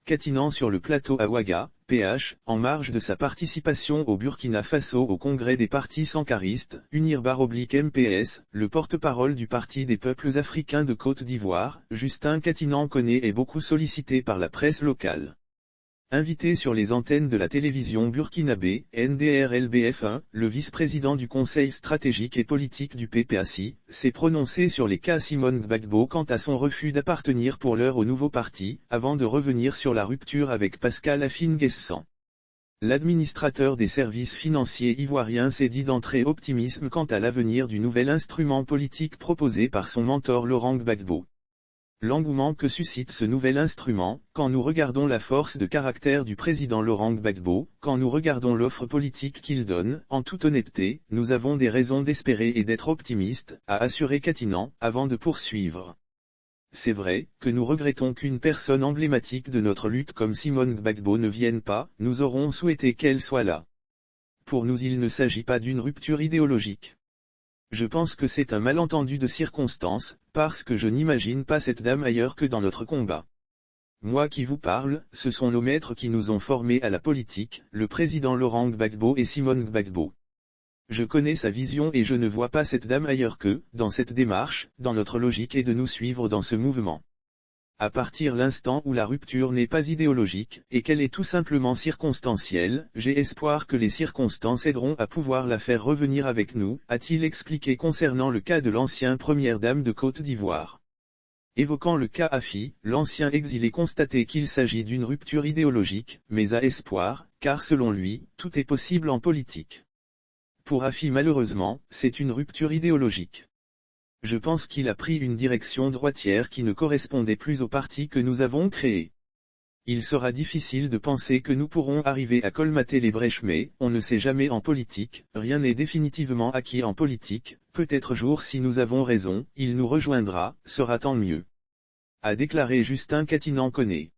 Katinan sur le plateau à Ouaga, PH, en marge de sa participation au Burkina Faso au congrès des partis sankaristes, UNIR/MPS, le porte-parole du Parti des peuples africains de Côte d'Ivoire, Justin Katinan Koné est beaucoup sollicité par la presse locale. Invité sur les antennes de la télévision burkinabé, NDRLBF1, le vice-président du Conseil stratégique et politique du PPACI, s'est prononcé sur les cas Simone Gbagbo quant à son refus d'appartenir pour l'heure au nouveau parti, avant de revenir sur la rupture avec Pascal Afine-Guessant. L'administrateur des services financiers ivoiriens s'est dit d'entrée optimisme quant à l'avenir du nouvel instrument politique proposé par son mentor Laurent Gbagbo. L'engouement que suscite ce nouvel instrument, quand nous regardons la force de caractère du président Laurent Gbagbo, quand nous regardons l'offre politique qu'il donne, en toute honnêteté, nous avons des raisons d'espérer et d'être optimistes, a assuré Katinan, avant de poursuivre. C'est vrai, que nous regrettons qu'une personne emblématique de notre lutte comme Simone Gbagbo ne vienne pas, nous aurons souhaité qu'elle soit là. Pour nous il ne s'agit pas d'une rupture idéologique. Je pense que c'est un malentendu de circonstance, parce que je n'imagine pas cette dame ailleurs que dans notre combat. Moi qui vous parle, ce sont nos maîtres qui nous ont formés à la politique, le président Laurent Gbagbo et Simone Gbagbo. Je connais sa vision et je ne vois pas cette dame ailleurs que, dans cette démarche, dans notre logique et de nous suivre dans ce mouvement. À partir l'instant où la rupture n'est pas idéologique, et qu'elle est tout simplement circonstancielle, j'ai espoir que les circonstances aideront à pouvoir la faire revenir avec nous, a-t-il expliqué concernant le cas de l'ancienne première dame de Côte d'Ivoire. Évoquant le cas Afi, l'ancien exilé constatait qu'il s'agit d'une rupture idéologique, mais à espoir, car selon lui, tout est possible en politique. Pour Afi malheureusement, c'est une rupture idéologique. Je pense qu'il a pris une direction droitière qui ne correspondait plus au parti que nous avons créé. Il sera difficile de penser que nous pourrons arriver à colmater les brèches mais, on ne sait jamais en politique, rien n'est définitivement acquis en politique, peut-être jour si nous avons raison, il nous rejoindra, sera tant mieux. A déclaré Justin Katinan Koné.